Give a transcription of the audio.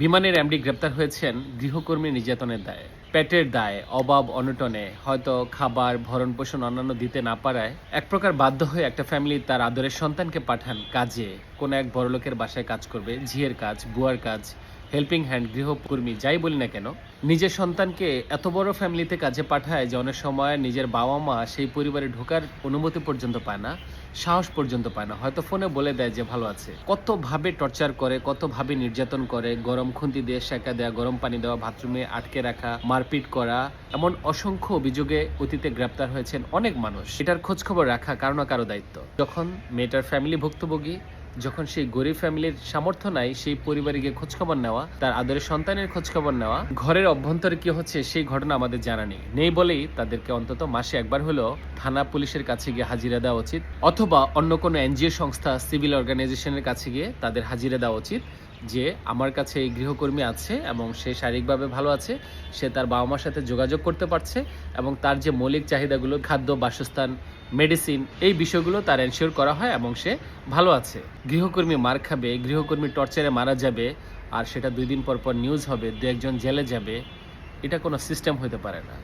বিমানের এমডি গ্রেপ্তার হয়েছেন গৃহকর্মী নির্যাতনের দায়ে। পেটের দায়ে, অভাব অনটনে, হয়তো খাবার ভরণ পোষণ অন্যান্য দিতে না পারায় এক প্রকার বাধ্য হয়ে একটা ফ্যামিলি তার আদরের সন্তানকে পাঠান কাজে। কোনো এক বড়লোকের বাসায় কাজ করবে, ঝিয়ের কাজ, বুয়ার কাজ, হেল্পিং হ্যান্ড, গৃহকর্মী যাই বলি না কেন, নিজের সন্তানকে এত বড় ফ্যামিলিতে কাজে পাঠায় যে অনেক সময় নিজের বাবা মা সেই পরিবারে ঢোকার অনুমতি পর্যন্ত পায় না, সাহস পর্যন্ত পায় না, হয়তো ফোনে বলে দেয় যে ভালো আছে। কতভাবে টর্চার করে, কতভাবে নির্যাতন করে, গরম খুন্তি দিয়ে সেঁকা দেওয়া, গরম পানি দেওয়া, বাথরুমে আটকে রাখা, মারপিট করা, এমন অসংখ্য অভিযোগে অতীতে গ্রেপ্তার হয়েছেন অনেক মানুষ। এটার খোঁজখবর রাখা কারো না কারো দায়িত্ব। যখন মেয়েটার ফ্যামিলি ভুক্তভোগী, যখন সেই গরিব ফ্যামিলির সামর্থ্য নাই সেই পরিবারে গিয়ে খোঁজখবর নেওয়া, তার আদরের সন্তানের খোঁজখবর নেওয়া, ঘরের অভ্যন্তরে কি হচ্ছে সেই ঘটনা আমাদের জানা নেই বলেই তাদেরকে অন্তত মাসে একবার হলেও থানা পুলিশের কাছে গিয়ে হাজিরা দেওয়া উচিত, অথবা অন্য কোনো এনজিও সংস্থা, সিভিল অর্গানাইজেশনের কাছে গিয়ে তাদের হাজিরা দেওয়া উচিত যে আমার কাছে এই গৃহকর্মী আছে এবং সে শারীরিকভাবে ভালো আছে, সে তার বাবা মার সাথে যোগাযোগ করতে পারছে এবং তার যে মৌলিক চাহিদাগুলো, খাদ্য, বাসস্থান, মেডিসিন, এই বিষয়গুলো তার এনশিওর করা হয় এবং সে ভালো আছে। গৃহকর্মী মার খাবে, গৃহকর্মী টর্চারে মারা যাবে, আর সেটা 2 দিন পর পর নিউজ হবে, 2-1 জন জেলে যাবে, এটা কোনো সিস্টেম হতে পারে না।